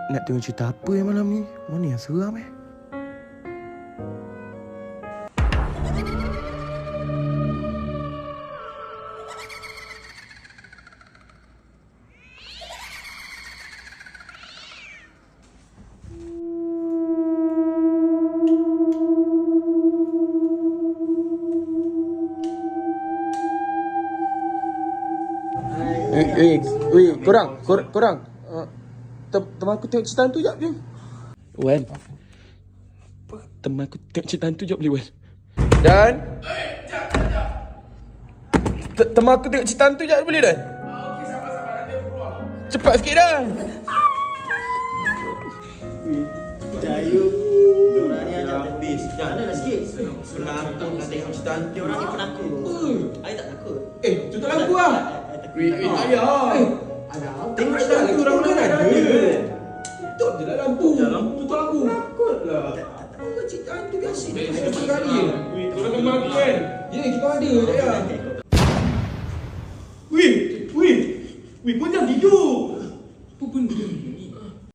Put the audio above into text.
Nak tengok cerita apa malam ni? Mana yang seram korang. Teman aku tengok cerita hantu jap, jom. Wan. Teman aku tengok cerita hantu jap boleh, Wan. Dan teman aku tengok cerita hantu jap boleh, Dan? Okey, sabar nanti aku keluar. Cepat sikit dah. Cahayu diorang ni ada habis. Jangan lah sikit. Penakut nak tengok cerita hantu. Diorang ni penakut. I tak takut. Tutup lampu lah. Tak payah. Tengok cerita hantu orang mana ada. Tutup je lah lampu. Tutup lampu. Takut lah. Tak tahu cerita hantu biasa. Satu kali je. Korang kena aku kan. Ya, kita ada. Tak payah. Wih, kau jangan tidur.